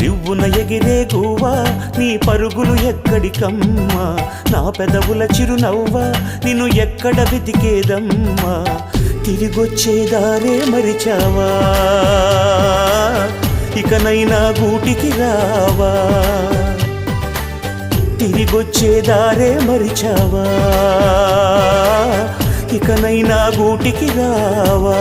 రివ్వున ఎగిరే గువ్వా నీ పరుగులు ఎక్కడికమ్మా నా పెదవుల చిరునవ్వా నిన్ను ఎక్కడ వెతికేదమ్మా తిరిగొచ్చేదారే మరిచావా ఇకనైనా గూటికి రావా తిరిగొచ్చేదారే మరిచావా ఇకనైనా గూటికి రావా